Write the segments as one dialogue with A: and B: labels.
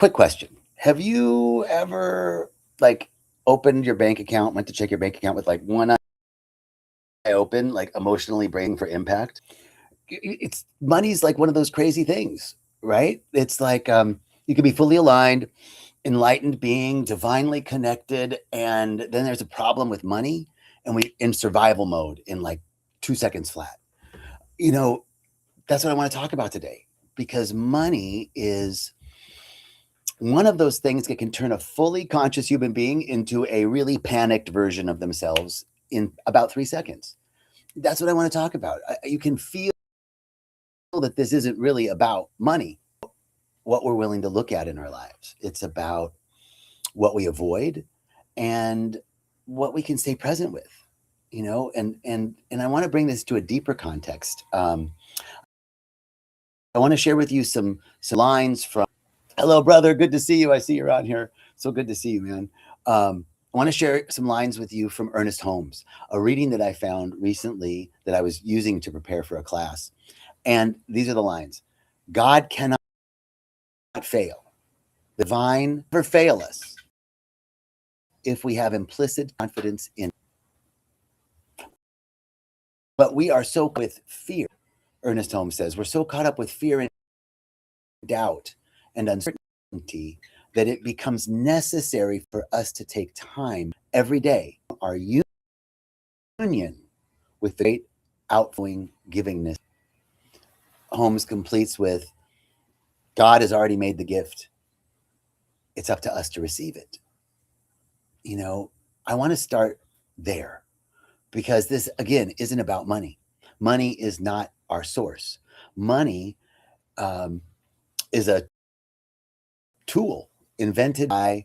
A: Quick question. Have you ever like opened your bank account, went to check your bank account with like one eye open, like emotionally bracing for impact? It's money's like one of those crazy things, right? It's like you can be fully aligned, enlightened being, divinely connected, and then there's a problem with money, and we in survival mode in like 2 seconds flat. You know, that's what I want to talk about today because money is one of those things that can turn a fully conscious human being into a really panicked version of themselves in about 3 seconds. That's what I want to talk about. You can feel that this isn't really about money, what we're willing to look at in our lives. It's about what we avoid and what we can stay present with, and I want to bring this to a deeper context. I want to share with you some lines from Hello, brother. Good to see you. I see you're on here. So good to see you, man. I want to share some lines with you from Ernest Holmes, a reading that I found recently that I was using to prepare for a class. And these are the lines. God cannot fail. The divine never fail us if we have implicit confidence in. But we are so with fear, Ernest Holmes says, we're so caught up with fear and doubt and uncertainty that it becomes necessary for us to take time every day, our union with the great outflowing givingness. Holmes completes with, God has already made the gift. It's up to us to receive it. I want to start there because this, again, isn't about money. Money is not our source. Money is a tool invented by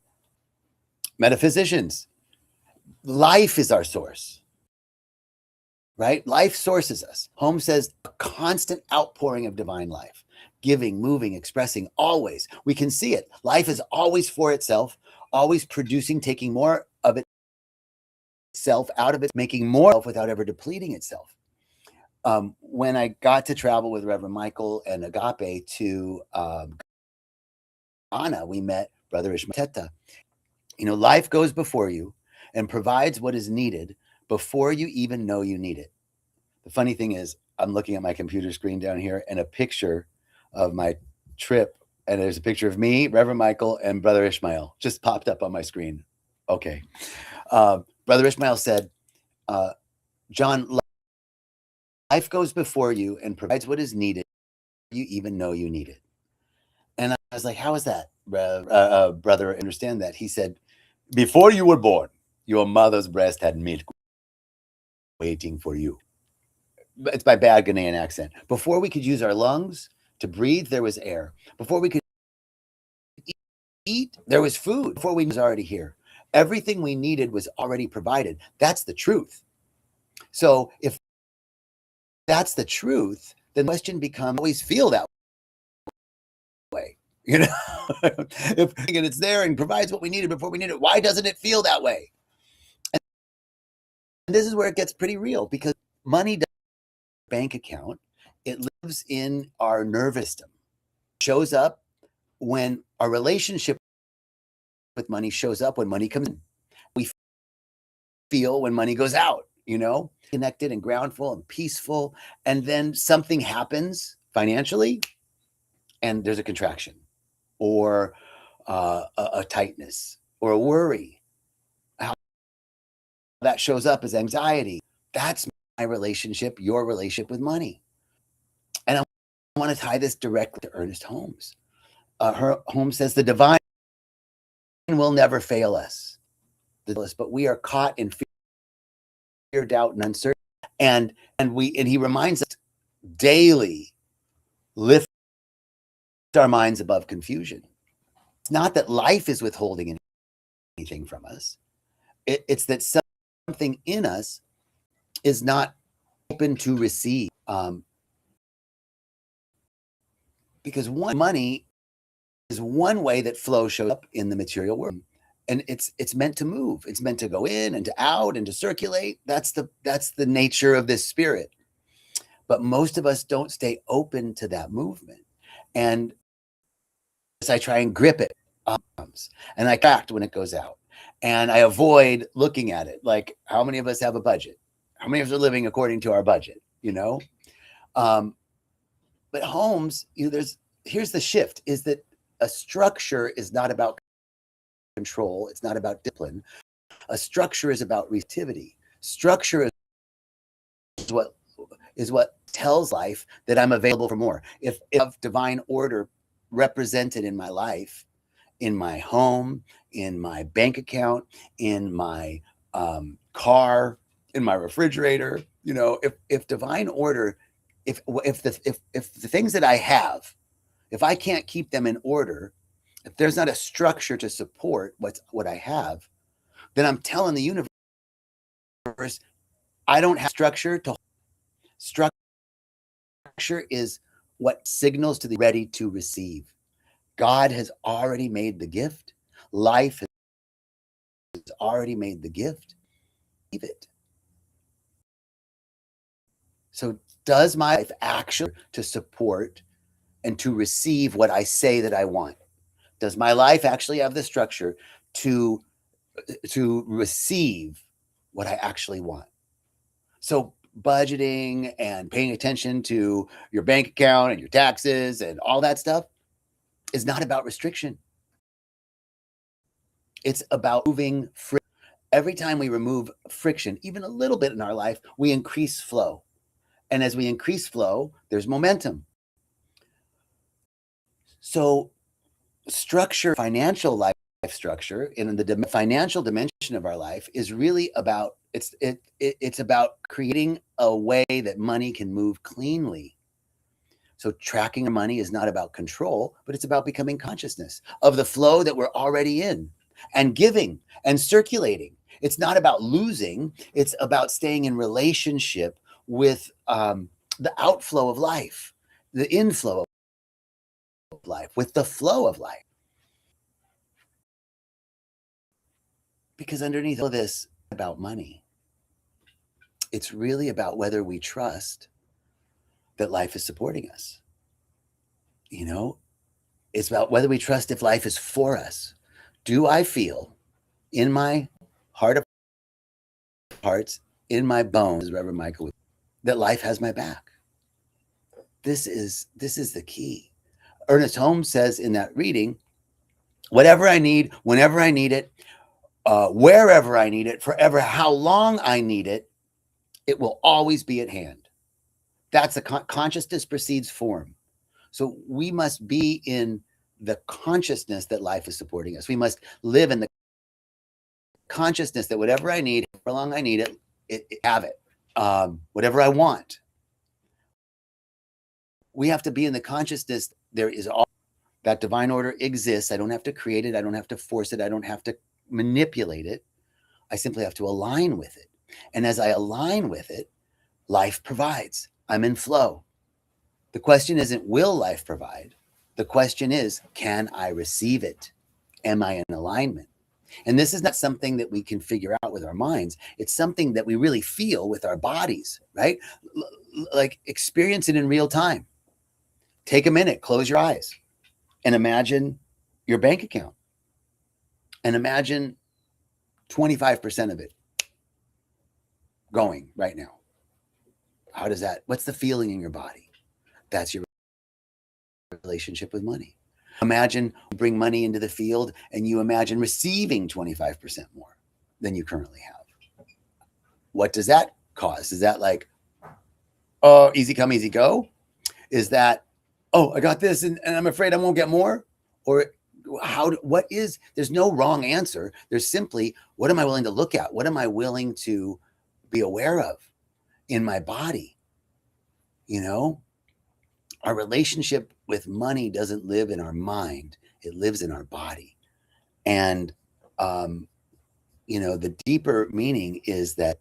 A: metaphysicians. Life is our source, right? Life sources us. Holmes says a constant outpouring of divine life, giving, moving, expressing, always. We can see it. Life is always for itself, always producing, taking more of itself out of it, making more without ever depleting itself. When I got to travel with Reverend Michael and Agape to Ghana, we met Brother Ishmael. Life goes before you and provides what is needed before you even know you need it. The funny thing is, I'm looking at my computer screen down here and a picture of my trip, and there's a picture of me, Reverend Michael, and Brother Ishmael just popped up on my screen. Okay. Brother Ishmael said, John, life goes before you and provides what is needed before you even know you need it. And I was like, how is that, brother? Understand that? He said, before you were born, your mother's breast had milk waiting for you. It's my bad Ghanaian accent. Before we could use our lungs to breathe, there was air. Before we could eat, there was food. Before we was already here. Everything we needed was already provided. That's the truth. So if that's the truth, then the question becomes, always feel that way. If it's there and provides what we needed before we need it, why doesn't it feel that way? And this is where it gets pretty real because money doesn't have a bank account. It lives in our nervous system. It shows up when our relationship with money shows up when money comes in. We feel when money goes out, connected and groundful and peaceful. And then something happens financially and there's a contraction or a tightness or a worry. How that shows up as anxiety. That's my relationship, your relationship with money. And I want to tie this directly to Ernest Holmes. Holmes says the divine will never fail us, but we are caught in fear, doubt, and uncertainty. And he reminds us daily, lift our minds above confusion. It's not that life is withholding anything from us. It's that something in us is not open to receive. Because money is one way that flow shows up in the material world. And it's meant to move. It's meant to go in and to out and to circulate. That's the nature of this spirit. But most of us don't stay open to that movement. And as I try and grip it, And I cracked when it goes out. And I avoid looking at it. Like, how many of us have a budget? How many of us are living according to our budget? Um, but homes, here's the shift: is that a structure is not about control. It's not about discipline. A structure is about reactivity. Structure is what tells life that I'm available for more. If divine order represented in my life, in my home, in my bank account, in my car, in my refrigerator, if divine order, if the things that I have, if I can't keep them in order, if there's not a structure to support what I have, then I'm telling the universe I don't have structure to structure is what signals to the ready to receive. God has already made the gift. Life has already made the gift. Leave it. So does my life actually to support and to receive what I say that I want? Does my life actually have the structure to receive what I actually want? So budgeting and paying attention to your bank account and your taxes and all that stuff is not about restriction. It's about moving friction. Every time we remove friction, even a little bit in our life, we increase flow. And as we increase flow, there's momentum. So structure, financial life structure in the financial dimension of our life is really about it's about creating a way that money can move cleanly. So tracking our money is not about control, but it's about becoming consciousness of the flow that we're already in and giving and circulating. It's not about losing, it's about staying in relationship with the outflow of life, the inflow of life, with the flow of life. Because underneath all this about money, it's really about whether we trust that life is supporting us. It's about whether we trust if life is for us. Do I feel in my heart of hearts, in my bones, Reverend Michael, that life has my back? This is the key. Ernest Holmes says in that reading, whatever I need, whenever I need it, wherever I need it, forever, how long I need it, it will always be at hand. That's the consciousness precedes form. So we must be in the consciousness that life is supporting us. We must live in the consciousness that whatever I need, how long I need it have it. Whatever I want. We have to be in the consciousness there is all that divine order exists. I don't have to create it. I don't have to force it. I don't have to manipulate it. I simply have to align with it. And as I align with it, life provides. I'm in flow. The question isn't, will life provide? The question is, can I receive it? Am I in alignment? And this is not something that we can figure out with our minds. It's something that we really feel with our bodies, right? Like experience it in real time. Take a minute, close your eyes, and imagine your bank account. And imagine 25% of it going right now. How does that, what's the feeling in your body? That's your relationship with money. Imagine you bring money into the field and you imagine receiving 25% more than you currently have. What does that cause? Is that like, oh, easy come, easy go? Is that, oh, I got this and I'm afraid I won't get more? Or there's no wrong answer. There's simply, what am I willing to look at? What am I willing to be aware of in my body? Our relationship with money doesn't live in our mind. It lives in our body. And, the deeper meaning is that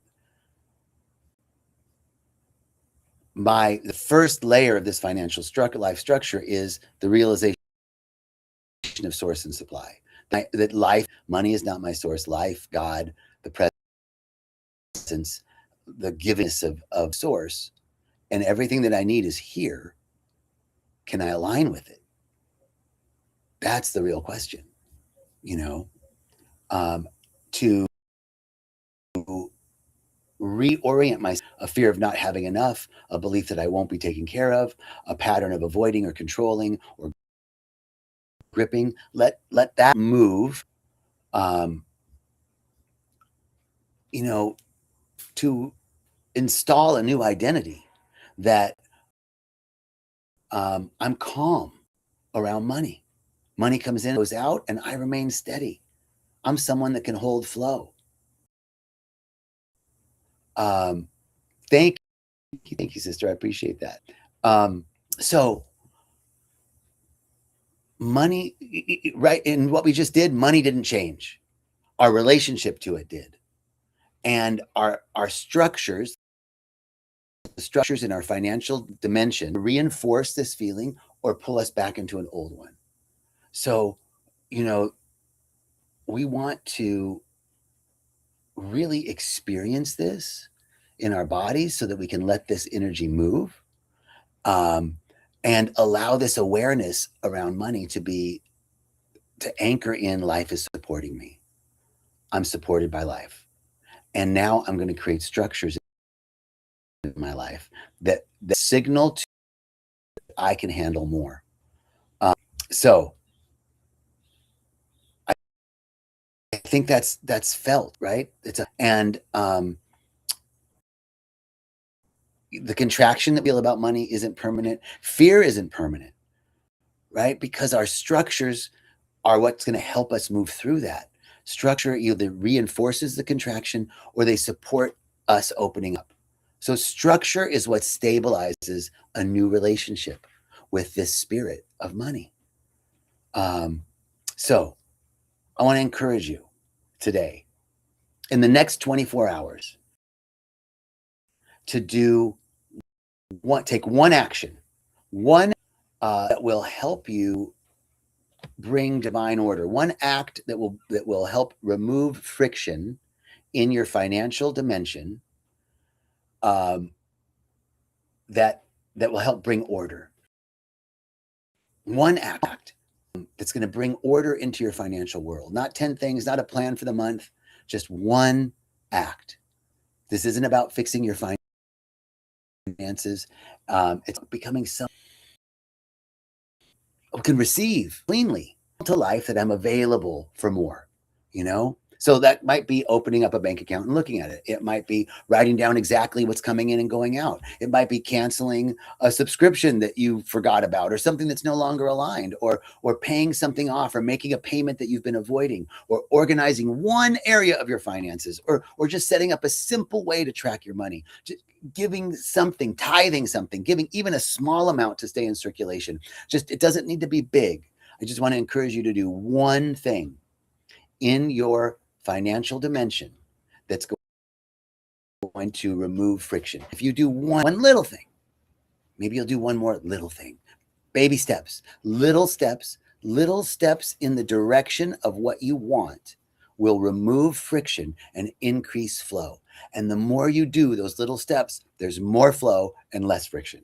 A: the first layer of this financial life structure is the realization of source and supply. That life, money is not my source. Life, God, the presence, the givingness of source, and everything that I need is here. Can I align with it? That's the real question. you know, to reorient myself. A fear of not having enough, a belief that I won't be taken care of, a pattern of avoiding or controlling or gripping. Let that move, um, you know, to install a new identity that I'm calm around money. Money comes in, goes out, and I remain steady. I'm someone that can hold flow. Um, thank thank you, sister. I appreciate that. So money, right? In what we just did, money didn't change. Our relationship to it did, and our structures, the structures in our financial dimension, reinforce this feeling or pull us back into an old one. So, you know, we want to really experience this in our bodies so that we can let this energy move, um, and allow this awareness around money to anchor in life is supporting me. I'm supported by life. And now I'm going to create structures in my life that signal to I can handle more. So I think that's felt, right? The contraction that we feel about money isn't permanent. Fear isn't permanent, right? Because our structures are what's going to help us move through that. Structure either reinforces the contraction or they support us opening up. So structure is what stabilizes a new relationship with this spirit of money. So I want to encourage you today, in the next 24 hours, to take one action, one that will help you bring divine order, one act that will help remove friction in your financial dimension, um, that will help bring order. One act that's going to bring order into your financial world. Not 10 things, not a plan for the month, just one act. This isn't about fixing your finances. It's becoming someone who can receive cleanly to life, that I'm available for more, you know? So that might be opening up a bank account and looking at it. It might be writing down exactly what's coming in and going out. It might be canceling a subscription that you forgot about, or something that's no longer aligned, or paying something off, or making a payment that you've been avoiding, or organizing one area of your finances, or just setting up a simple way to track your money. Just giving something, tithing something, giving even a small amount to stay in circulation. Just, it doesn't need to be big. I just want to encourage you to do one thing in your financial dimension that's going to remove friction. If you do one little thing, maybe you'll do one more little thing. Baby steps, little steps in the direction of what you want will remove friction and increase flow. And the more you do those little steps, there's more flow and less friction.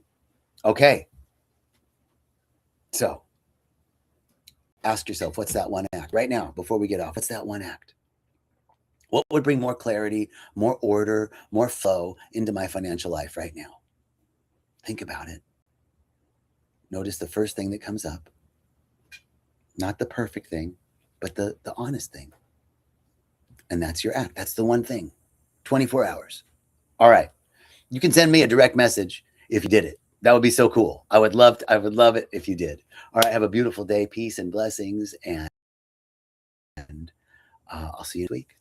A: Okay. So ask yourself, what's that one act right now before we get off? What's that one act? What would bring more clarity, more order, more flow into my financial life right now? Think about it. Notice the first thing that comes up. Not the perfect thing, but the honest thing. And that's your act. That's the one thing. 24 hours. All right. You can send me a direct message if you did it. That would be so cool. I would love it if you did. All right. Have a beautiful day. Peace and blessings. And I'll see you next week.